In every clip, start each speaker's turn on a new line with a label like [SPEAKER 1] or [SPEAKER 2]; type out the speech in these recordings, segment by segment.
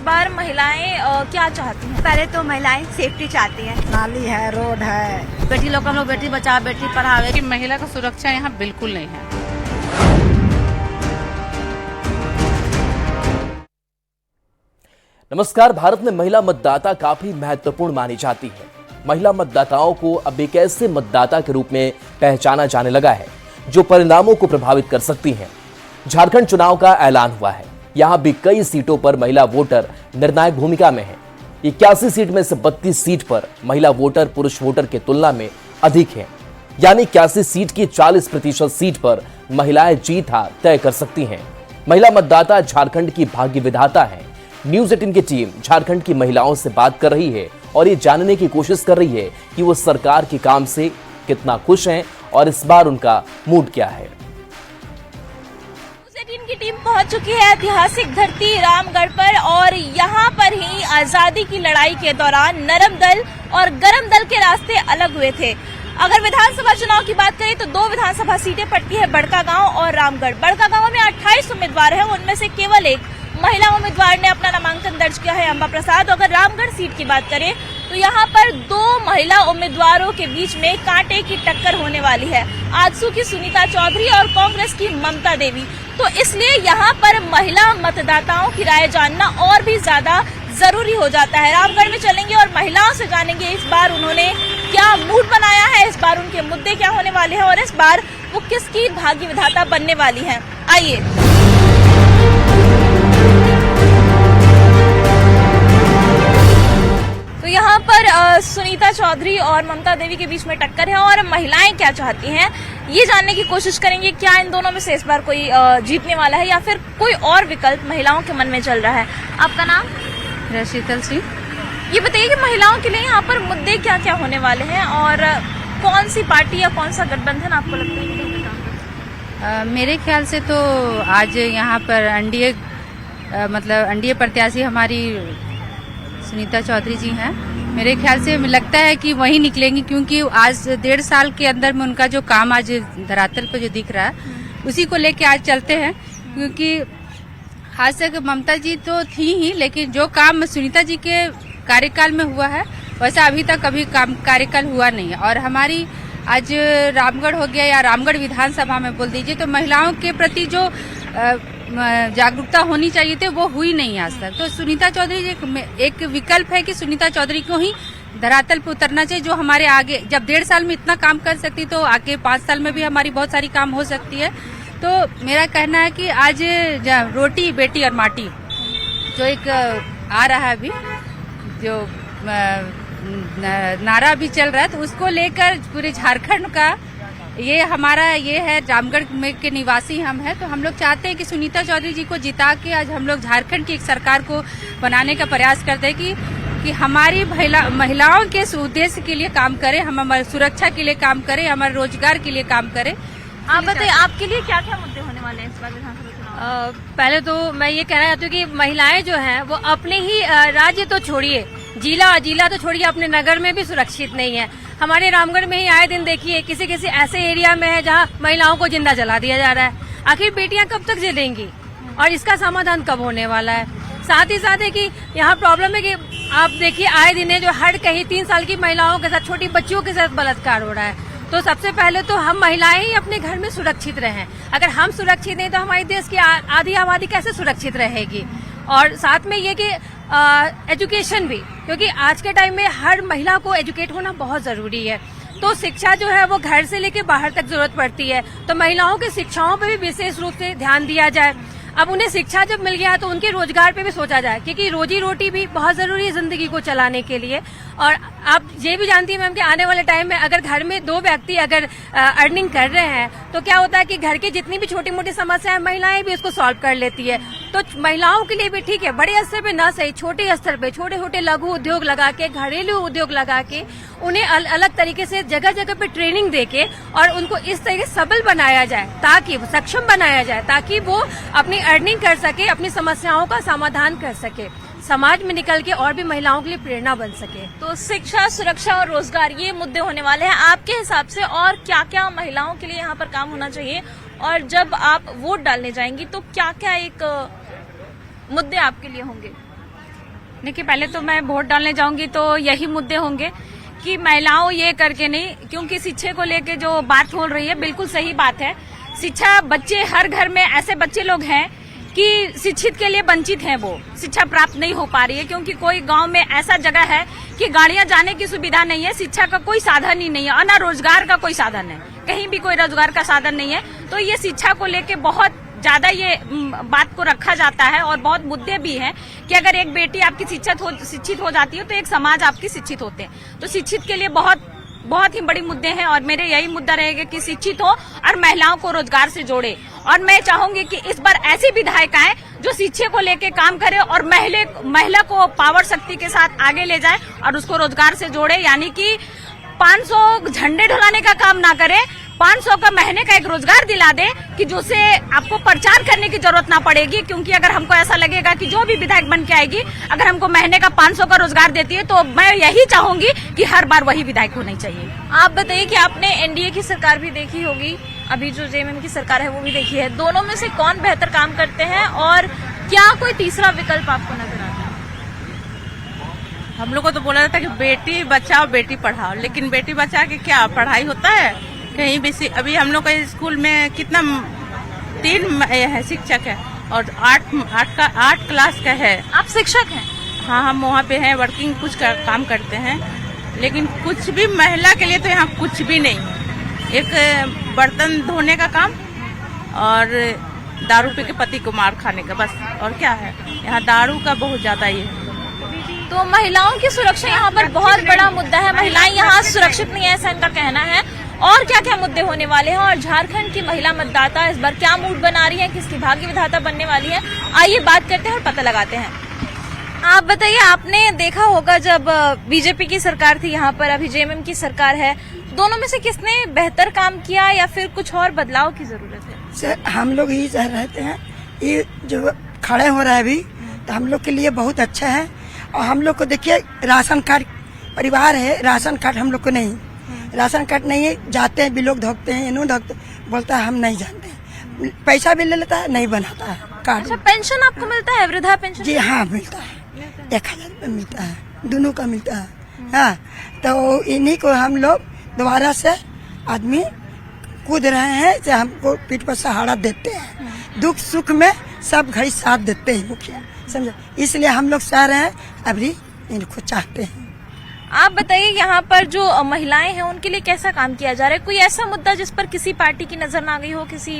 [SPEAKER 1] बार महिलाएं क्या चाहती हैं?
[SPEAKER 2] पहले तो महिलाएं सेफ्टी चाहती हैं।
[SPEAKER 3] नाली है, रोड है।
[SPEAKER 4] बेटी लोग हम लोग बेटी बचाओ बेटी पढ़ावे
[SPEAKER 5] कि महिला का सुरक्षा यहाँ बिल्कुल नहीं है।
[SPEAKER 6] नमस्कार। भारत में महिला मतदाता काफी महत्वपूर्ण मानी जाती है। महिला मतदाताओं को अब एक ऐसे मतदाता के रूप में पहचाना जाने लगा है जो परिणामों को प्रभावित कर सकती हैं। झारखंड चुनाव का ऐलान हुआ है। यहां भी कई सीटों पर महिला वोटर निर्णायक भूमिका में है। 81 सीट में से 32 सीट पर महिला वोटर पुरुष वोटर की तुलना में अधिक है, यानी 81 सीट की 40% सीट पर महिलाएं जीत तय कर सकती हैं। महिला मतदाता झारखंड की भाग्य विधाता है। न्यूज 18 की टीम झारखंड की महिलाओं से बात कर रही है और ये जानने की कोशिश कर रही है कि वो सरकार के काम से कितना खुश हैं और इस बार उनका मूड क्या है।
[SPEAKER 1] न्यूज 18 की टीम पहुंच चुकी है ऐतिहासिक धरती रामगढ़ पर और यहाँ पर ही आजादी की लड़ाई के दौरान नरम दल और गरम दल के रास्ते अलग हुए थे। अगर विधानसभा चुनाव की बात करें तो 2 विधानसभा सीटें पड़ती है, बड़कागांव और रामगढ़। बड़कागांव में 28 उम्मीदवार हैं, उनमें से केवल एक महिला उम्मीदवार ने अपना नामांकन दर्ज किया है, अंबा प्रसाद। अगर रामगढ़ सीट की बात करें तो यहाँ पर 2 महिला उम्मीदवारों के बीच में कांटे की टक्कर होने वाली है, आजसू की सुनीता चौधरी और कांग्रेस की ममता देवी। तो इसलिए यहाँ पर महिला मतदाताओं की राय जानना और भी ज्यादा जरूरी हो जाता है। रामगढ़ में चलेंगे और महिलाओं से जानेंगे इस बार उन्होंने क्या मूड बनाया है, इस बार उनके मुद्दे क्या होने वाले हैं और इस बार वो किसकी भाग्य विधाता बनने वाली है। आइए तो यहाँ पर सुनीता चौधरी और ममता देवी के बीच में टक्कर है और महिलाएं क्या चाहती हैं ये जानने की कोशिश करेंगे। क्या इन दोनों में से इस बार कोई जीतने वाला है या फिर कोई और विकल्प महिलाओं के मन में चल रहा है। आपका नाम?
[SPEAKER 5] शीतल सिंह।
[SPEAKER 1] ये बताइए कि महिलाओं के लिए यहाँ पर मुद्दे क्या क्या होने वाले हैं और कौन सी पार्टी या कौन सा गठबंधन आपको लगता है कि काम करता है?
[SPEAKER 5] मेरे ख्याल से तो आज यहाँ पर एनडीए प्रत्याशी हमारी सुनीता चौधरी जी हैं। मेरे ख्याल से लगता है कि वही निकलेंगी, क्योंकि आज 1.5 साल के अंदर में उनका जो काम आज धरातल पर जो दिख रहा है उसी को लेके आज चलते हैं। क्योंकि आज तक ममता जी तो थी ही, लेकिन जो काम सुनीता जी के कार्यकाल में हुआ है वैसा अभी तक कभी काम कार्यकाल हुआ नहीं है। और हमारी आज रामगढ़ हो गया या रामगढ़ विधानसभा में बोल दीजिए तो महिलाओं के प्रति जो जागरूकता होनी चाहिए थी वो हुई नहीं आज तक। तो सुनीता चौधरी एक विकल्प है कि सुनीता चौधरी को ही धरातल पर उतरना चाहिए, जो हमारे आगे जब 1.5 साल में इतना काम कर सकती तो आगे 5 साल में भी हमारी बहुत सारी काम हो सकती है। तो मेरा कहना है कि आज रोटी बेटी और माटी जो एक आ रहा है अभी जो नारा भी चल रहा है तो उसको लेकर पूरे झारखंड का ये हमारा ये है। रामगढ़ में के निवासी हम हैं तो हम लोग चाहते हैं कि सुनीता चौधरी जी को जिता के आज हम लोग झारखंड की एक सरकार को बनाने का प्रयास करते हैं कि हमारी महिलाओं के उद्देश्य के लिए काम करें, हम हमारी सुरक्षा के लिए काम करें, हमारे रोजगार के लिए काम करें।
[SPEAKER 1] आप बताइए आपके लिए क्या क्या मुद्दे होने वाले हैं इस बार विधानसभा चुनाव?
[SPEAKER 7] पहले तो मैं ये कहना चाहती हूँ कि महिलाएं जो हैं वो अपने ही राज्य तो छोड़िए, जिला तो छोड़िए, अपने नगर में भी सुरक्षित नहीं है। हमारे रामगढ़ में ही आए दिन देखिए किसी किसी ऐसे एरिया में है जहाँ महिलाओं को जिंदा जला दिया जा रहा है। आखिर बेटियां कब तक जलेंगी और इसका समाधान कब होने वाला है? साथ ही साथ है कि यहाँ प्रॉब्लम है कि आप देखिए आए दिन है जो हर कहीं 3 साल की महिलाओं के साथ, छोटी बच्चियों के साथ बलात्कार हो रहा है। तो सबसे पहले तो हम महिलाएं ही अपने घर में सुरक्षित रहें। अगर हम सुरक्षित नहीं तो हमारे देश की आधी आबादी कैसे सुरक्षित रहेगी? और साथ में ये कि एजुकेशन भी, क्योंकि आज के टाइम में हर महिला को एजुकेट होना बहुत जरूरी है। तो शिक्षा जो है वो घर से लेके बाहर तक जरूरत पड़ती है, तो महिलाओं की शिक्षाओं पे भी विशेष रूप से ध्यान दिया जाए। अब उन्हें शिक्षा जब मिल गया है तो उनके रोजगार पे भी सोचा जाए, क्योंकि रोजी रोटी भी बहुत जरूरी है जिंदगी को चलाने के लिए। और आप ये भी जानती हैं मैम कि आने वाले टाइम में अगर घर में 2 व्यक्ति अगर अर्निंग कर रहे हैं तो क्या होता है कि घर की जितनी भी छोटी मोटी समस्याएं महिलाएं भी उसको सॉल्व कर लेती है। तो महिलाओं के लिए भी ठीक है, बड़े स्तर पे ना सही, छोटे स्तर पे छोटे छोटे लघु उद्योग लगा के, घरेलू उद्योग लगा के उन्हें अलग तरीके से जगह जगह पे ट्रेनिंग देके और उनको इस तरीके सबल बनाया जाए, ताकि सक्षम बनाया जाए, ताकि वो अपनी अर्निंग कर सके, अपनी समस्याओं का समाधान कर सके, समाज में निकल के और भी महिलाओं के लिए प्रेरणा बन सके।
[SPEAKER 1] तो शिक्षा, सुरक्षा और रोजगार ये मुद्दे होने वाले हैं आपके हिसाब से। और क्या क्या महिलाओं के लिए यहाँ पर काम होना चाहिए और जब आप वोट डालने जाएंगी तो क्या क्या एक मुद्दे आपके लिए होंगे?
[SPEAKER 7] देखिए, पहले तो मैं वोट डालने जाऊंगी तो यही मुद्दे होंगे कि महिलाओं ये करके नहीं, क्योंकि शिक्षा को लेके जो बात हो रही है बिल्कुल सही बात है। शिक्षा, बच्चे हर घर में ऐसे बच्चे लोग हैं कि शिक्षित के लिए वंचित हैं, वो शिक्षा प्राप्त नहीं हो पा रही है, क्योंकि कोई गांव में ऐसा जगह है कि गाड़ियां जाने की सुविधा नहीं है, शिक्षा का कोई साधन ही नहीं है और ना रोजगार का कोई साधन है, कहीं भी कोई रोजगार का साधन नहीं है। तो ये शिक्षा को लेके बहुत ज्यादा ये बात को रखा जाता है और बहुत मुद्दे भी हैं कि अगर एक बेटी आपकी शिक्षित हो जाती है तो एक समाज आपकी शिक्षित होते हैं। तो शिक्षित के लिए बहुत ही बड़ी मुद्दे हैं और मेरे यही मुद्दा रहेगा कि शिक्षित हो और महिलाओं को रोजगार से जोड़े। और मैं चाहूंगी कि इस बार ऐसी विधायक आए जो शिक्षा को लेके काम करे और महिला को पावर शक्ति के साथ आगे ले जाए और उसको रोजगार से जोड़े, यानी कि 500 झंडे ढुलाने का काम ना करे, 500 का महीने का एक रोजगार दिला दे कि जिससे आपको प्रचार करने की जरूरत ना पड़ेगी। क्योंकि अगर हमको ऐसा लगेगा कि जो भी विधायक बन के आएगी अगर हमको महीने का 500 का रोजगार देती है तो मैं यही चाहूंगी कि हर बार वही विधायक होनी चाहिए।
[SPEAKER 1] आप बताइए कि आपने एनडीए की सरकार भी देखी होगी, अभी जो जेएमएम की सरकार है वो भी देखी है, दोनों में से कौन बेहतर काम करते हैं और क्या कोई तीसरा विकल्प आपको नजर आता है?
[SPEAKER 4] हम लोग को तो बोला जाता है कि बेटी बचाओ बेटी पढ़ाओ, लेकिन बेटी बचा के क्या पढ़ाई होता है कहीं भी? अभी हम लोग के स्कूल में कितना 3 है शिक्षक है और 8 क्लास का है।
[SPEAKER 1] आप शिक्षक हैं?
[SPEAKER 4] हाँ, हम वहाँ पे हैं, वर्किंग कुछ काम करते हैं, लेकिन कुछ भी महिला के लिए तो यहाँ कुछ भी नहीं है। एक बर्तन धोने का काम और दारू पी के पति को मार खाने का, बस। और क्या है, यहाँ दारू का बहुत ज्यादा ये है।
[SPEAKER 1] तो महिलाओं की सुरक्षा यहाँ पर बहुत बड़ा मुद्दा है, महिलाएं यहाँ सुरक्षित नहीं है ऐसा इनका कहना है। और क्या क्या मुद्दे होने वाले हैं और झारखंड की महिला मतदाता इस बार क्या मूड बना रही है, किसकी भाग्य विधाता बनने वाली है, आइए बात करते हैं और पता लगाते हैं। आप बताइए, आपने देखा होगा जब बीजेपी की सरकार थी यहाँ पर, अभी जेएमएम की सरकार है, दोनों में से किसने बेहतर काम किया या फिर कुछ और बदलाव की जरूरत है?
[SPEAKER 3] सर, हम लोग ही सह रहते हैं, ये जो खड़े हो रहा है अभी तो हम लोग के लिए बहुत अच्छा है। और हम लोग को देखिए, राशन कार्ड परिवार है, राशन कार्ड हम लोग को नहीं, राशन कार्ड नहीं है, जाते हैं बिलोक धोकते हैं, इन्हों धोकते, बोलता है हम नहीं जानते हैं, पैसा भी ले लेता है, नहीं बनाता है कार्ड।
[SPEAKER 1] अच्छा, पेंशन आपको मिलता है, वृद्धा पेंशन?
[SPEAKER 3] जी हाँ, मिलता है, 1000 रुपये मिलता है, दोनों का मिलता है। हाँ, तो इन्हीं को हम लोग दोबारा से आदमी कूद रहे हैं, से हमको पीठ पर सहारा देते हैं, दुख सुख में सब घड़ी साथ देते हैं मुखिया, समझो, इसलिए हम लोग सह रहे हैं, अभी इनको चाहते हैं।
[SPEAKER 1] आप बताइए, यहाँ पर जो महिलाएं हैं उनके लिए कैसा काम किया जा रहा है? कोई ऐसा मुद्दा जिस पर किसी पार्टी की नजर ना गई हो, किसी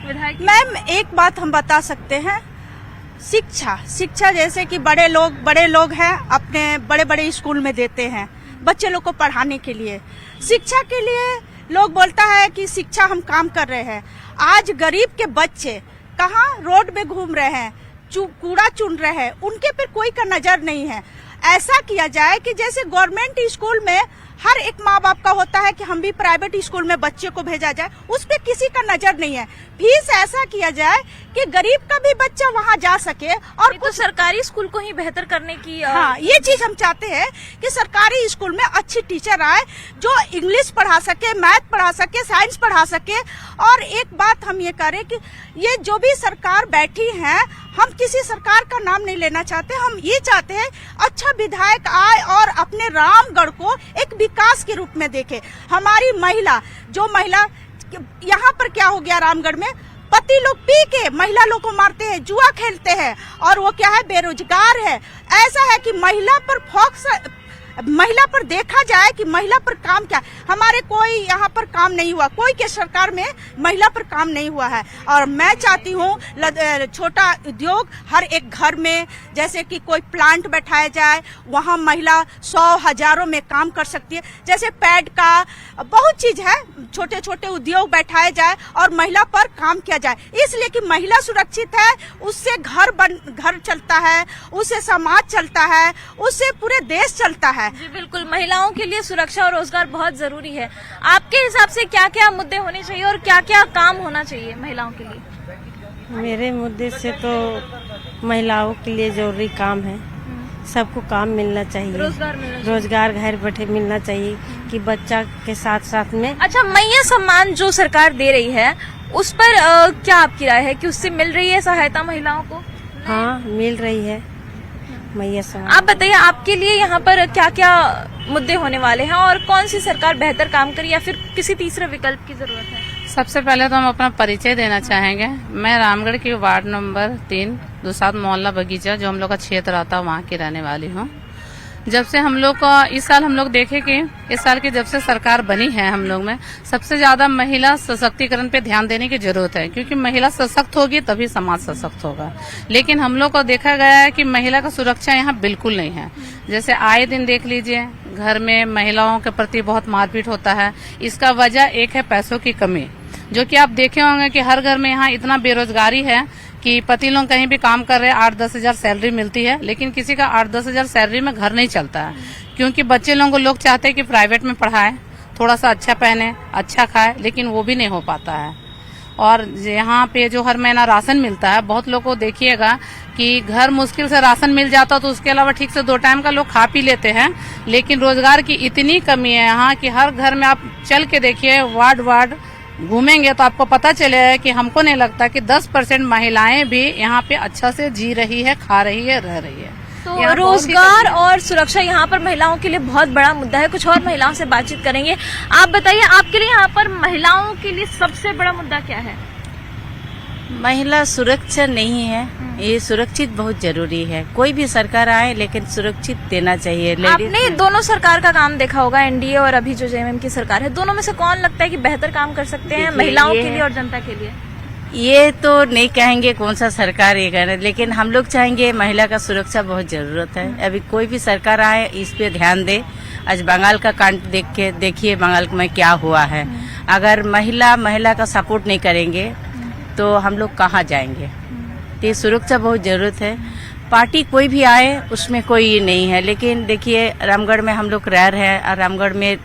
[SPEAKER 1] विधायक?
[SPEAKER 2] मैम, एक बात हम बता सकते हैं, शिक्षा जैसे कि बड़े लोग हैं, अपने बड़े बड़े स्कूल में देते हैं बच्चे लोग को पढ़ाने के लिए। शिक्षा के लिए लोग बोलता है कि शिक्षा हम काम कर रहे हैं, आज गरीब के बच्चे कहाँ रोड में घूम रहे हैं, कूड़ा चुन रहे हैं, उनके पर कोई का नजर नहीं है। ऐसा किया जाए कि जैसे गवर्नमेंट स्कूल में हर एक माँ बाप का होता है कि हम भी प्राइवेट स्कूल में बच्चे को भेजा जाए, उस पे किसी का नजर नहीं है। फीस ऐसा किया जाए कि गरीब का भी बच्चा वहाँ जा सके और
[SPEAKER 1] कुछ सरकारी स्कूल को ही बेहतर करने की
[SPEAKER 2] हाँ, ये चीज हम चाहते हैं कि सरकारी स्कूल में अच्छी टीचर आए जो इंग्लिश पढ़ा सके, मैथ पढ़ा सके, साइंस पढ़ा सके। और एक बात हम ये करें कि ये जो भी सरकार बैठी है, हम किसी सरकार का नाम नहीं लेना चाहते, हम ये चाहते हैं अच्छा विधायक आए और अपने रामगढ़ को एक विकास के रूप में देखे। हमारी महिला यहाँ पर क्या हो गया, रामगढ़ में पति लोग पी के महिला लोग को मारते हैं, जुआ खेलते हैं और वो क्या है, बेरोजगार है। ऐसा है कि महिला पर देखा जाए कि महिला पर काम क्या, हमारे कोई यहाँ पर काम नहीं हुआ, कोई के सरकार में महिला पर काम नहीं हुआ है। और मैं चाहती हूँ छोटा उद्योग हर एक घर में, जैसे कि कोई प्लांट बैठाया जाए, वहाँ महिला 100,000 में काम कर सकती है। जैसे पैड का बहुत चीज है, छोटे छोटे उद्योग बैठाए जाए और महिला पर काम किया जाए, इसलिए कि महिला सुरक्षित है, उससे घर चलता है, उससे समाज चलता है, उससे पूरे देश चलता है।
[SPEAKER 1] जी बिल्कुल, महिलाओं के लिए सुरक्षा और रोजगार बहुत जरूरी है। आपके हिसाब से क्या क्या मुद्दे होने चाहिए और क्या क्या काम होना चाहिए महिलाओं के लिए?
[SPEAKER 8] मेरे मुद्दे से तो महिलाओं के लिए जरूरी काम है, सबको काम मिलना चाहिए, रोजगार घर बैठे मिलना चाहिए कि बच्चा के साथ साथ में।
[SPEAKER 1] अच्छा, मैया सम्मान जो सरकार दे रही है उस पर क्या आपकी राय है कि उससे मिल रही है सहायता महिलाओं को?
[SPEAKER 8] हाँ, मिल रही है। मैया समाज।
[SPEAKER 1] आप बताइए, आपके लिए यहाँ पर क्या क्या मुद्दे होने वाले हैं और कौन सी सरकार बेहतर काम करे या फिर किसी तीसरे विकल्प की जरूरत है?
[SPEAKER 9] सबसे पहले तो हम अपना परिचय देना चाहेंगे। मैं रामगढ़ की वार्ड नंबर 3 दुसाद मोहल्ला बगीचा, जो हम लोग का क्षेत्र आता है, वहाँ की रहने वाली हूँ। जब से हम लोग का इस साल हम लोग देखे कि इस साल की जब से सरकार बनी है, हम लोग में सबसे ज्यादा महिला सशक्तिकरण पे ध्यान देने की जरूरत है, क्योंकि महिला सशक्त होगी तभी समाज सशक्त होगा। लेकिन हम लोग को देखा गया है कि महिला का सुरक्षा यहाँ बिल्कुल नहीं है। जैसे आए दिन देख लीजिए, घर में महिलाओं के प्रति बहुत मारपीट होता है। इसका वजह एक है पैसों की कमी, जो कि आप देखे होंगे कि हर घर में यहाँ इतना बेरोजगारी है कि पति लोग कहीं भी काम कर रहे हैं, 8-10 हजार सैलरी मिलती है, लेकिन किसी का 8-10 हजार सैलरी में घर नहीं चलता है, क्योंकि बच्चे लोगों को लोग चाहते हैं कि प्राइवेट में पढ़ाए, थोड़ा सा अच्छा पहने, अच्छा खाए, लेकिन वो भी नहीं हो पाता है। और यहाँ पे जो हर महीना राशन मिलता है, बहुत लोग को देखिएगा कि घर मुश्किल से राशन मिल जाता, तो उसके अलावा ठीक से 2 टाइम का लोग खा पी लेते हैं, लेकिन रोजगार की इतनी कमी है यहाँ कि हर घर में आप चल के देखिए, वार्ड घूमेंगे तो आपको पता चलेगा कि हमको नहीं लगता कि 10% महिलाएं भी यहाँ पे अच्छा से जी रही है, खा रही है, रह रही है।
[SPEAKER 1] तो रोजगार और सुरक्षा यहाँ पर महिलाओं के लिए बहुत बड़ा मुद्दा है। कुछ और महिलाओं से बातचीत करेंगे। आप बताइए, आपके लिए यहाँ पर महिलाओं के लिए सबसे बड़ा मुद्दा क्या है?
[SPEAKER 10] महिला सुरक्षा नहीं है, ये सुरक्षित बहुत जरूरी है। कोई भी सरकार आए लेकिन सुरक्षित देना चाहिए।
[SPEAKER 1] आपने दोनों सरकार का काम देखा होगा, एनडीए और अभी जो जेएमएम की सरकार है, दोनों में से कौन लगता है कि बेहतर काम कर सकते हैं महिलाओं के लिए और जनता के लिए?
[SPEAKER 10] ये तो नहीं कहेंगे कौन सा सरकार ये कह रहे, लेकिन हम लोग चाहेंगे महिला का सुरक्षा बहुत जरूरत है। अभी कोई भी सरकार आए इस पे ध्यान दे। आज बंगाल का कांड देखिए बंगाल में क्या हुआ है। अगर महिला का सपोर्ट नहीं करेंगे तो हम लोग कहाँ जाएंगे? तो ये सुरक्षा बहुत जरूरत है। पार्टी कोई भी आए उसमें कोई ये नहीं है, लेकिन देखिए रामगढ़ में हम लोग रह रहे हैं और रामगढ़ में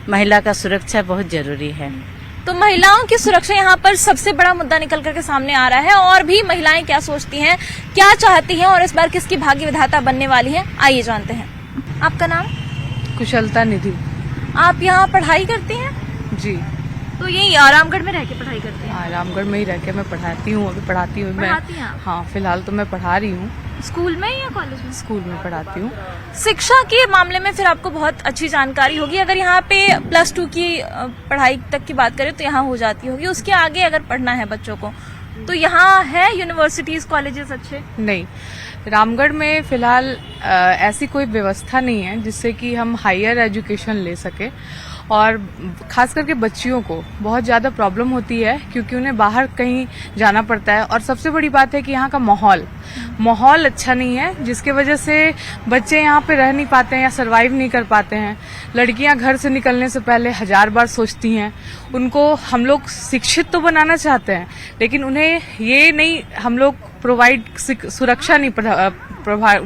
[SPEAKER 10] महिला का सुरक्षा बहुत जरूरी है।
[SPEAKER 1] तो महिलाओं की सुरक्षा यहाँ पर सबसे बड़ा मुद्दा निकल करके सामने आ रहा है। और भी महिलाएं क्या सोचती हैं, क्या चाहती हैं और इस बार किसकी भाग्य विधाता बनने वाली है, आइए जानते हैं। आपका नाम?
[SPEAKER 11] कुशलता निधि।
[SPEAKER 1] आप यहाँ पढ़ाई करती हैं?
[SPEAKER 11] जी।
[SPEAKER 1] तो यही रामगढ़ में रह के पढ़ाई करती हैं?
[SPEAKER 11] हाँ, रामगढ़ में ही रह के मैं पढ़ाती हूँ, अभी पढ़ाती हूँ मैं। हाँ, फिलहाल तो मैं पढ़ा रही हूँ।
[SPEAKER 1] स्कूल में या कॉलेज में?
[SPEAKER 11] स्कूल में पढ़ाती हूँ।
[SPEAKER 1] शिक्षा के मामले में फिर आपको बहुत अच्छी जानकारी होगी। अगर यहाँ पे +2 की पढ़ाई तक की बात करें तो यहाँ हो जाती होगी। उसके आगे अगर पढ़ना है बच्चों को तो यहाँ है यूनिवर्सिटीज, कॉलेजेस अच्छे?
[SPEAKER 11] नहीं, रामगढ़ में फिलहाल ऐसी कोई व्यवस्था नहीं है जिससे कि हम हायर एजुकेशन ले सके। और खास करके बच्चियों को बहुत ज़्यादा प्रॉब्लम होती है, क्योंकि उन्हें बाहर कहीं जाना पड़ता है। और सबसे बड़ी बात है कि यहाँ का माहौल अच्छा नहीं है, जिसके वजह से बच्चे यहाँ पे रह नहीं पाते हैं या सरवाइव नहीं कर पाते हैं। लड़कियाँ घर से निकलने से पहले 1000 बार सोचती हैं। उनको हम लोग शिक्षित तो बनाना चाहते हैं, लेकिन उन्हें ये नहीं हम लोग प्रोवाइड सुरक्षा नहीं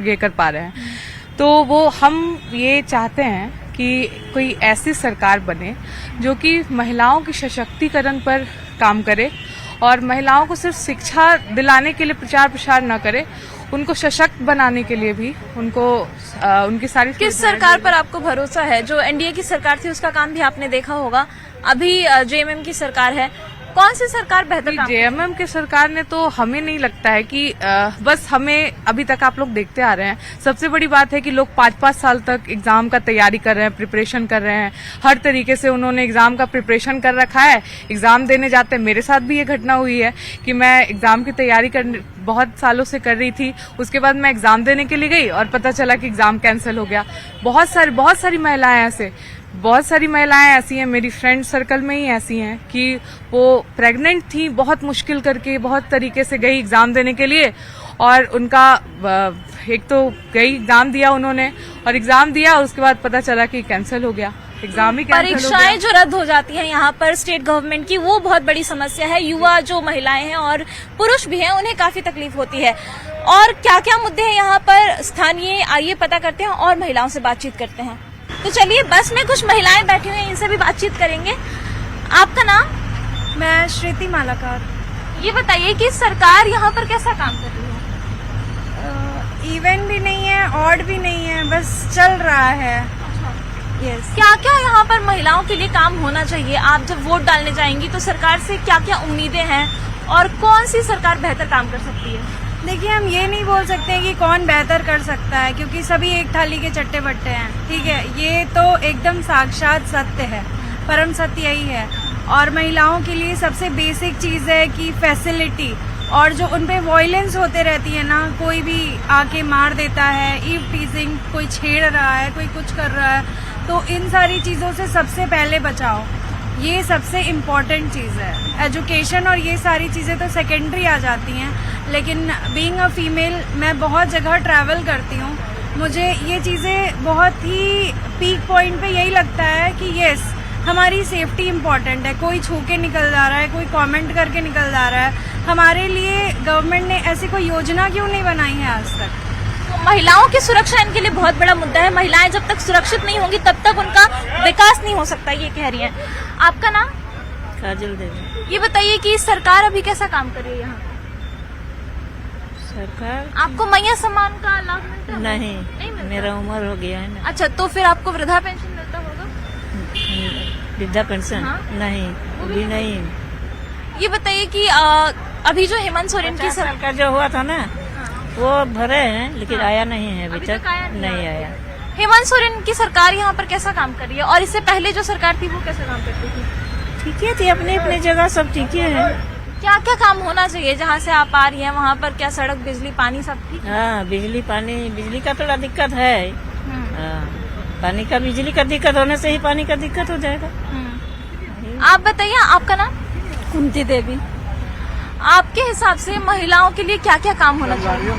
[SPEAKER 11] ये कर पा रहे हैं। तो वो हम ये चाहते हैं कि कोई ऐसी सरकार बने जो कि महिलाओं के सशक्तिकरण पर काम करे और महिलाओं को सिर्फ शिक्षा दिलाने के लिए प्रचार प्रसार न करे, उनको सशक्त बनाने के लिए भी उनको उनकी सारी।
[SPEAKER 1] किस सरकार पर आपको भरोसा है? जो एनडीए की सरकार थी उसका काम भी आपने देखा होगा, अभी जेएमएम की सरकार है, कौन सी सरकार बेहतर काम?
[SPEAKER 11] जेएमएम की सरकार ने तो हमें नहीं लगता है कि बस हमें अभी तक आप लोग देखते आ रहे हैं। सबसे बड़ी बात है कि लोग 5-5 साल तक एग्जाम का तैयारी कर रहे हैं, प्रिपरेशन कर रहे हैं। हर तरीके से उन्होंने एग्जाम का प्रिपरेशन कर रखा है। एग्जाम देने जाते हैं, मेरे साथ भी ये घटना हुई है कि मैं एग्जाम की तैयारी बहुत सालों से कर रही थी। उसके बाद मैं एग्जाम देने के लिए गई और पता चला कि एग्जाम कैंसिल हो गया। बहुत सारी महिलाएं ऐसी हैं, मेरी फ्रेंड सर्कल में ही ऐसी हैं कि वो प्रेग्नेंट थी, बहुत मुश्किल करके बहुत तरीके से गई एग्जाम देने के लिए। और उनका एक तो गई एग्जाम दिया उन्होंने, और एग्जाम दिया और उसके बाद पता चला कि कैंसिल हो गया, एग्जाम ही कैंसिल हो गया।
[SPEAKER 1] परीक्षाएं जो रद्द हो जाती हैं यहाँ पर स्टेट गवर्नमेंट की, वो बहुत बड़ी समस्या है। युवा जो महिलाएं हैं और पुरुष भी हैं, उन्हें काफी तकलीफ होती है। और क्या क्या मुद्दे हैं यहाँ पर स्थानीय, आइए पता करते हैं और महिलाओं से बातचीत करते हैं। तो चलिए, बस में कुछ महिलाएं बैठी हुई हैं, इनसे भी बातचीत करेंगे। आपका नाम?
[SPEAKER 12] मैं श्रुति मालाकार।
[SPEAKER 1] ये बताइए कि सरकार यहाँ पर कैसा काम कर रही है?
[SPEAKER 12] इवेंट भी नहीं है, ऑड भी नहीं है, बस चल रहा है।
[SPEAKER 1] यस। क्या क्या यहाँ पर महिलाओं के लिए काम होना चाहिए? आप जब वोट डालने जाएंगी तो सरकार से क्या क्या उम्मीदें हैं और कौन सी सरकार बेहतर काम कर सकती है?
[SPEAKER 12] देखिए, हम ये नहीं बोल सकते हैं कि कौन बेहतर कर सकता है, क्योंकि सभी एक थाली के चट्टे बट्टे हैं। ठीक है, ये तो एकदम साक्षात सत्य है, परम सत्य यही है। और महिलाओं के लिए सबसे बेसिक चीज है कि फैसिलिटी, और जो उनपे वॉयलेंस होते रहती है ना, कोई भी आके मार देता है, ईव टीजिंग, कोई छेड़ रहा है, कोई कुछ कर रहा है, तो इन सारी चीजों से सबसे पहले बचाओ। ये सबसे इम्पोर्टेंट चीज़ है। एजुकेशन और ये सारी चीज़ें तो सेकेंडरी आ जाती हैं, लेकिन बीइंग अ फीमेल मैं बहुत जगह ट्रैवल करती हूँ, मुझे ये चीज़ें बहुत ही पीक पॉइंट पे यही लगता है कि यस, हमारी सेफ्टी इम्पोर्टेंट है। कोई छू के निकल जा रहा है, कोई कमेंट करके निकल जा रहा है, हमारे लिए गवर्नमेंट ने ऐसी कोई योजना क्यों नहीं बनाई है आज तक?
[SPEAKER 1] महिलाओं की सुरक्षा इनके लिए बहुत बड़ा मुद्दा है। महिलाएं जब तक सुरक्षित नहीं होंगी तब तक उनका विकास नहीं हो सकता, ये कह रही हैं। आपका नाम?
[SPEAKER 13] काजल देवी।
[SPEAKER 1] ये बताइए कि सरकार अभी कैसा काम कर रही है यहाँ?
[SPEAKER 13] सरकार
[SPEAKER 1] आपको मैया सम्मान का लाभ मिलता है?
[SPEAKER 13] नहीं मेरा उम्र हो गया है ना।
[SPEAKER 1] अच्छा, तो फिर आपको वृद्धा पेंशन मिलता होगा?
[SPEAKER 13] वृद्धा पेंशन?
[SPEAKER 1] हाँ?
[SPEAKER 13] नहीं, अभी नहीं।
[SPEAKER 1] ये बताइए कि अभी जो हेमंत सोरेन की
[SPEAKER 13] सरकार जो हुआ था ना, वो भरे हैं, लेकिन आया नहीं है अभी तक। नहीं आया।
[SPEAKER 1] हेमंत सोरेन की सरकार यहाँ पर कैसा काम कर रही है, और इससे पहले जो सरकार थी वो कैसा काम करती थी?
[SPEAKER 13] ठीक है थी, अपने अपने जगह सब ठीक है।
[SPEAKER 1] क्या क्या काम होना चाहिए? जहाँ से आप आ रही हैं वहाँ पर क्या सड़क, बिजली, पानी सब ठीक?
[SPEAKER 13] हाँ, बिजली पानी, बिजली का थोड़ा दिक्कत है। पानी का, बिजली का दिक्कत होने से ही पानी का दिक्कत हो जाएगा।
[SPEAKER 1] आप बताइए, आपका नाम?
[SPEAKER 8] कुंती देवी।
[SPEAKER 1] आपके हिसाब से महिलाओं के लिए क्या क्या काम होना चाहिए?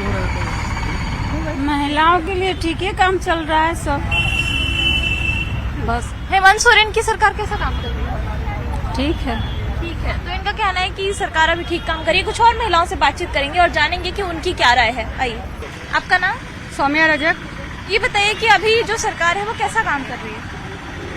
[SPEAKER 8] महिलाओं के लिए ठीक है, काम चल रहा है सब, बस।
[SPEAKER 1] हेमंत सोरेन की सरकार कैसा काम कर रही है?
[SPEAKER 8] ठीक है।
[SPEAKER 1] ठीक है, तो इनका कहना है कि सरकार अभी ठीक काम करिए। कुछ और महिलाओं से बातचीत करेंगे और जानेंगे कि उनकी क्या राय है। आइए, आपका नाम?
[SPEAKER 8] सौम्या रजक।
[SPEAKER 1] ये बताइए कि अभी जो सरकार है वो कैसा काम कर रही है?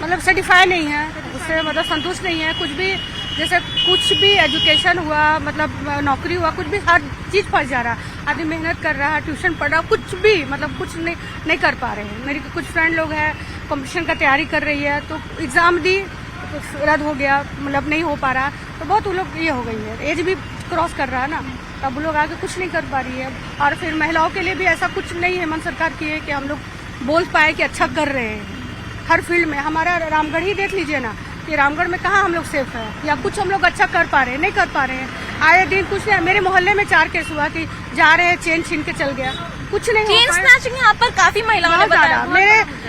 [SPEAKER 8] मतलब सर्टिफाई नहीं है, उससे मतलब संतुष्ट नहीं है। कुछ भी, जैसे कुछ भी एजुकेशन हुआ, मतलब नौकरी हुआ, कुछ भी, हर चीज फंस जा रहा है। आदमी मेहनत कर रहा है, ट्यूशन पढ़ रहा है, कुछ भी, मतलब कुछ नहीं कर पा रहे हैं। मेरी कुछ फ्रेंड लोग हैं, कंपटीशन का तैयारी कर रही है, तो एग्जाम दी तो रद्द हो गया, मतलब नहीं हो पा रहा, तो बहुत वो लोग ये हो गई है। एज भी क्रॉस कर रहा है ना, तब वो लोग आगे कुछ नहीं कर पा रही है। और फिर महिलाओं के लिए भी ऐसा कुछ नहीं है हेमंत सरकार की है कि हम लोग बोल पाए कि अच्छा कर रहे हैं हर फील्ड में। हमारा रामगढ़ ही देख लीजिए ना, कि रामगढ़ में कहाँ हम लोग सेफ है, या कुछ हम लोग अच्छा कर पा रहे हैं, नहीं कर पा रहे हैं। आए दिन कुछ नहीं। मेरे मोहल्ले में 4 केस हुआ कि जा रहे हैं, चेन छीन के चल गया, कुछ नहीं।
[SPEAKER 1] चेन स्नैचिंग यहाँ पर काफी महिलाओं ने बताया।
[SPEAKER 8] मेरे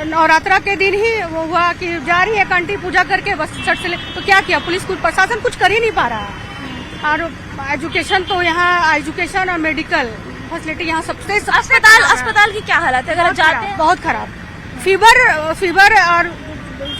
[SPEAKER 8] नवरात्रा के दिन ही वो हुआ कि जा रही है एक आंटी पूजा करके, बस छठ से तो क्या किया पुलिस, कुछ प्रशासन कुछ कर ही नहीं पा रहा है। और एजुकेशन तो यहाँ, एजुकेशन और मेडिकल फैसिलिटी यहाँ सबसे
[SPEAKER 1] अस्पताल की क्या हालत है? अगर जाते हैं
[SPEAKER 8] बहुत खराब। फीवर और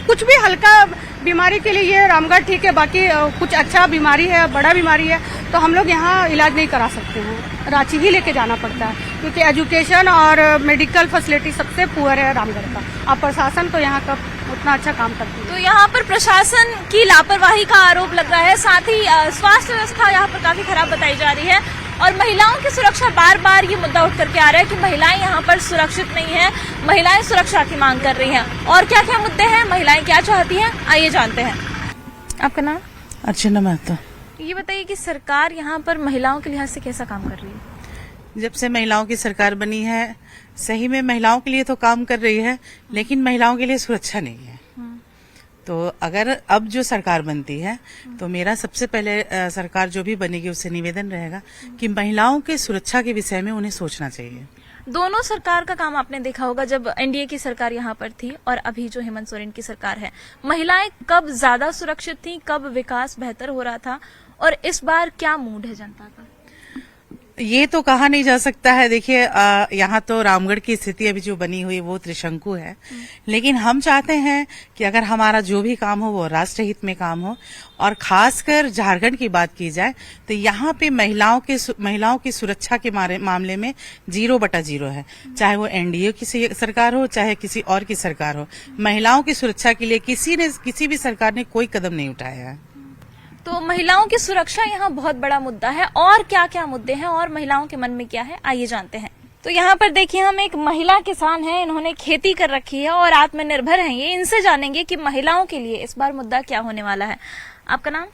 [SPEAKER 8] कुछ भी हल्का बीमारी के लिए ये रामगढ़ ठीक है, बाकी कुछ अच्छा बीमारी है, बड़ा बीमारी है, तो हम लोग यहाँ इलाज नहीं करा सकते हैं, रांची ही लेके जाना पड़ता है, क्योंकि एजुकेशन और मेडिकल फैसिलिटी सबसे पुअर है रामगढ़ का। अब प्रशासन तो यहाँ का उतना अच्छा काम करती है।
[SPEAKER 1] तो यहाँ पर प्रशासन की लापरवाही का आरोप लग रहा है, साथ ही स्वास्थ्य व्यवस्था यहाँ पर काफी खराब बताई जा रही है, और महिलाओं की सुरक्षा, बार बार ये मुद्दा उठ करके आ रहा है कि महिलाएं यहाँ पर सुरक्षित नहीं हैं, महिलाएं सुरक्षा की मांग कर रही हैं। और क्या क्या मुद्दे हैं, महिलाएं क्या चाहती हैं, आइए जानते हैं। आपका नाम?
[SPEAKER 4] अर्चना महतो।
[SPEAKER 1] ये बताइए कि सरकार यहाँ पर महिलाओं के लिहाज से कैसा काम कर रही है?
[SPEAKER 4] जब से महिलाओं की सरकार बनी है, सही में महिलाओं के लिए तो काम कर रही है, लेकिन महिलाओं के लिए सुरक्षा नहीं है। तो अगर अब जो सरकार बनती है, तो मेरा सबसे पहले सरकार जो भी बनेगी उससे निवेदन रहेगा कि महिलाओं के सुरक्षा के विषय में उन्हें सोचना चाहिए।
[SPEAKER 1] दोनों सरकार का काम आपने देखा होगा, जब एनडीए की सरकार यहाँ पर थी और अभी जो हेमंत सोरेन की सरकार है, महिलाएं कब ज्यादा सुरक्षित थी, कब विकास बेहतर हो रहा था, और इस बार क्या मूड है जनता का?
[SPEAKER 4] ये तो कहा नहीं जा सकता है। देखिए, यहाँ तो रामगढ़ की स्थिति अभी जो बनी हुई वो त्रिशंकु है, लेकिन हम चाहते हैं कि अगर हमारा जो भी काम हो वो राष्ट्रहित में काम हो, और खासकर झारखंड की बात की जाए तो यहाँ पे महिलाओं की सुरक्षा के मामले में 0/0 है। चाहे वो एनडीए की सरकार हो, चाहे किसी और की सरकार हो, महिलाओं की सुरक्षा के लिए किसी भी सरकार ने कोई कदम नहीं उठाया है।
[SPEAKER 1] तो महिलाओं की सुरक्षा यहाँ बहुत बड़ा मुद्दा है, और क्या क्या मुद्दे हैं और महिलाओं के मन में क्या है, आइए जानते हैं। तो यहाँ पर देखिए, हम एक महिला किसान हैं, इन्होंने खेती कर रखी है और आत्मनिर्भर हैं ये। इनसे जानेंगे कि महिलाओं के लिए इस बार मुद्दा क्या होने वाला है। आपका नाम?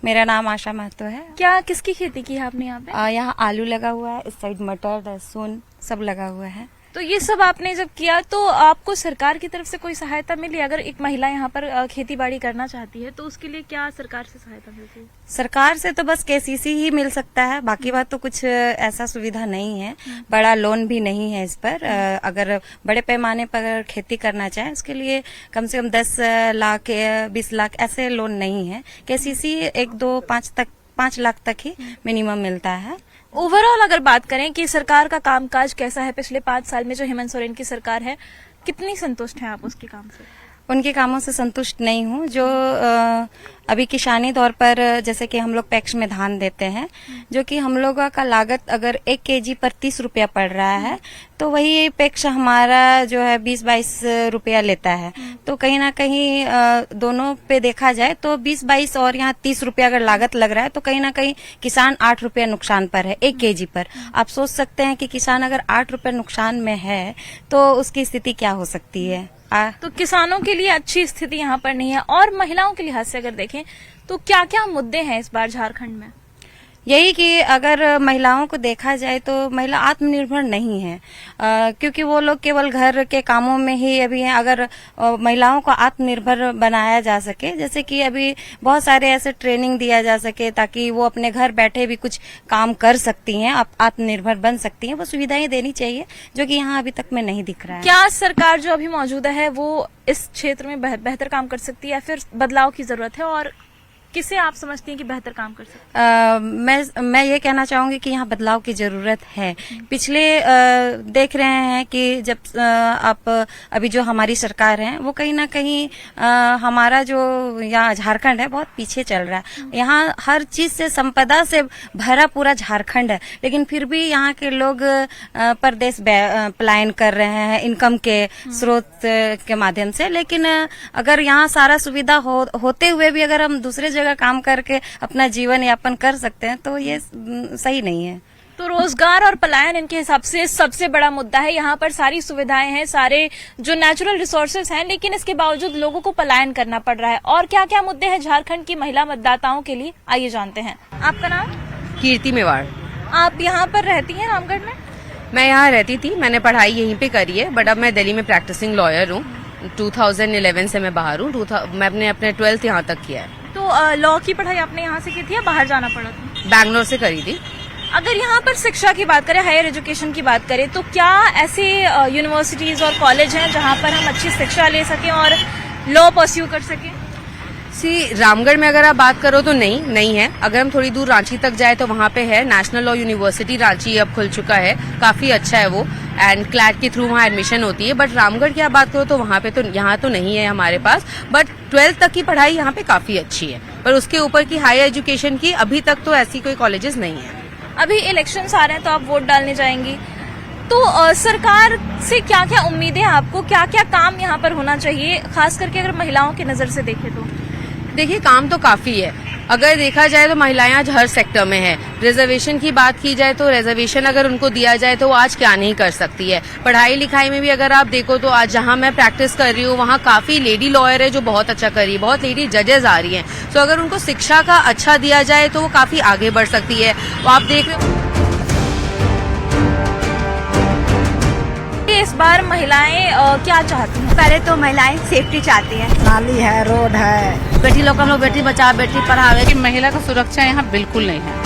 [SPEAKER 14] मेरा नाम आशा महतो है।
[SPEAKER 1] क्या किसकी खेती की है आपने यहाँ पे?
[SPEAKER 14] यहाँ आलू लगा हुआ है, इस साइड मटर, लहसुन सब लगा हुआ है।
[SPEAKER 1] तो ये सब आपने जब किया तो आपको सरकार की तरफ से कोई सहायता मिली? अगर एक महिला यहाँ पर खेती बाड़ी करना चाहती है तो उसके लिए क्या सरकार से सहायता मिलती है?
[SPEAKER 14] सरकार से तो बस केसीसी ही मिल सकता है, बाकी बात तो कुछ ऐसा सुविधा नहीं है। बड़ा लोन भी नहीं है इस पर। अगर बड़े पैमाने पर खेती करना चाहे उसके लिए कम से कम 10 लाख 20 लाख ऐसे लोन नहीं है। केसीसी 1, 2, 5 लाख तक ही मिनिमम मिलता है।
[SPEAKER 1] ओवरऑल अगर बात करें कि सरकार का कामकाज कैसा है पिछले 5 साल में जो हेमंत सोरेन की सरकार है, कितनी संतुष्ट हैं आप उसके काम से?
[SPEAKER 14] उनके कामों से संतुष्ट नहीं हूँ। जो अभी किसानी तौर पर जैसे कि हम लोग पैक्स में धान देते हैं, जो कि हम लोगों का लागत अगर 1 केजी पर 30 रुपया पड़ रहा है, तो वही पैक्स हमारा जो है 20-22 रुपया लेता है। तो कहीं ना कहीं दोनों पे देखा जाए तो 20-22 और यहाँ 30 रुपया अगर लागत लग रहा है, तो कहीं ना कहीं किसान 8 रुपया नुकसान पर है 1 केजी पर। आप सोच सकते हैं कि किसान अगर 8 रुपया नुकसान में है तो उसकी स्थिति क्या हो सकती है।
[SPEAKER 1] तो किसानों के लिए अच्छी स्थिति यहाँ पर नहीं है। और महिलाओं के लिहाज से अगर देखें तो क्या क्या मुद्दे हैं इस बार झारखंड में?
[SPEAKER 14] यही कि अगर महिलाओं को देखा जाए तो महिला आत्मनिर्भर नहीं है, क्योंकि वो लोग केवल घर के कामों में ही अभी हैं। अगर महिलाओं को आत्मनिर्भर बनाया जा सके, जैसे कि अभी बहुत सारे ऐसे ट्रेनिंग दिया जा सके ताकि वो अपने घर बैठे भी कुछ काम कर सकती हैं, आत्मनिर्भर बन सकती हैं, वो सुविधाएं देनी चाहिए, जो कि यहाँ अभी तक में नहीं दिख रहा है।
[SPEAKER 1] क्या सरकार जो अभी मौजूदा है वो इस क्षेत्र में बेहतर काम कर सकती है या फिर बदलाव की जरूरत है? और किसे आप समझती हैं कि बेहतर काम कर सकते हैं?
[SPEAKER 14] मैं ये कहना चाहूंगी कि यहाँ बदलाव की जरूरत है। पिछले देख रहे हैं कि जब आप अभी जो हमारी सरकार है वो कहीं ना कहीं हमारा जो यहाँ झारखंड है बहुत पीछे चल रहा है। यहाँ हर चीज से संपदा से भरा पूरा झारखंड है, लेकिन फिर भी यहाँ के लोग परदेश पलायन कर रहे हैं इनकम के स्रोत के माध्यम से। लेकिन अगर यहाँ सारा सुविधा होते हुए भी अगर हम दूसरे जगह काम करके अपना जीवन यापन कर सकते हैं तो ये सही नहीं है।
[SPEAKER 1] तो रोजगार और पलायन इनके हिसाब से सबसे बड़ा मुद्दा है। यहाँ पर सारी सुविधाएं हैं, सारे जो नेचुरल रिसोर्सेज हैं, लेकिन इसके बावजूद लोगों को पलायन करना पड़ रहा है। और क्या क्या मुद्दे हैं झारखंड की महिला मतदाताओं के लिए, आइए जानते हैं। आपका नाम?
[SPEAKER 15] कीर्ति मेवाड़।
[SPEAKER 1] आप यहाँ पर रहती हैं रामगढ़ में?
[SPEAKER 15] मैं यहाँ रहती थी, मैंने पढ़ाई यहीं पे करी है, बट अब मैं दिल्ली में प्रैक्टिसिंग लॉयर हूँ। 2011 से मैं बाहर हूँ। मैंने अपने 12th यहाँ तक किया है।
[SPEAKER 1] तो लॉ की पढ़ाई आपने यहाँ से की थी या बाहर जाना पड़ा था?
[SPEAKER 15] बैंगलोर से करी थी।
[SPEAKER 1] अगर यहाँ पर शिक्षा की बात करें, हायर एजुकेशन की बात करें, तो क्या ऐसे यूनिवर्सिटीज और कॉलेज हैं जहाँ पर हम अच्छी शिक्षा ले सकें और लॉ परस्यू कर सकें?
[SPEAKER 15] रामगढ़ में अगर आप बात करो तो नहीं है। अगर हम थोड़ी दूर रांची तक जाए तो वहाँ पे है नेशनल लॉ यूनिवर्सिटी रांची, अब खुल चुका है, काफी अच्छा है वो, एंड क्लैट के थ्रू वहाँ एडमिशन होती है। बट रामगढ़ की आप बात करो तो वहाँ पे तो यहाँ तो नहीं है हमारे पास। बट 12th तक की पढ़ाई यहाँ पे काफी अच्छी है, पर उसके ऊपर की हायर एजुकेशन की अभी तक तो ऐसी कोई कॉलेजेस नहीं है।
[SPEAKER 1] अभी इलेक्शंस आ रहे हैं तो आप वोट डालने जाएंगी, तो सरकार से क्या क्या उम्मीदें हैं आपको? क्या क्या काम यहाँ पर होना चाहिए, खास करके अगर महिलाओं की नजर से देखें तो?
[SPEAKER 15] देखिए, काम तो काफी है। अगर देखा जाए तो महिलाएं आज हर सेक्टर में है। रिजर्वेशन की बात की जाए तो रिजर्वेशन अगर उनको दिया जाए तो वो आज क्या नहीं कर सकती है। पढ़ाई लिखाई में भी अगर आप देखो तो आज जहां मैं प्रैक्टिस कर रही हूँ वहां काफी लेडी लॉयर है जो बहुत अच्छा कर रही है, बहुत लेडी जजेस आ रही हैं। तो अगर उनको शिक्षा का अच्छा दिया जाए तो वो काफी आगे बढ़ सकती है। तो आप देख रहे हो
[SPEAKER 1] इस बार महिलाएं क्या चाहती हैं?
[SPEAKER 16] पहले तो महिलाएं सेफ्टी चाहती हैं,
[SPEAKER 3] नाली है, रोड है,
[SPEAKER 10] बेटी लोग हम लोग बेटी बचाओ बेटी पढ़ावे।
[SPEAKER 9] महिला का सुरक्षा यहाँ बिल्कुल नहीं है।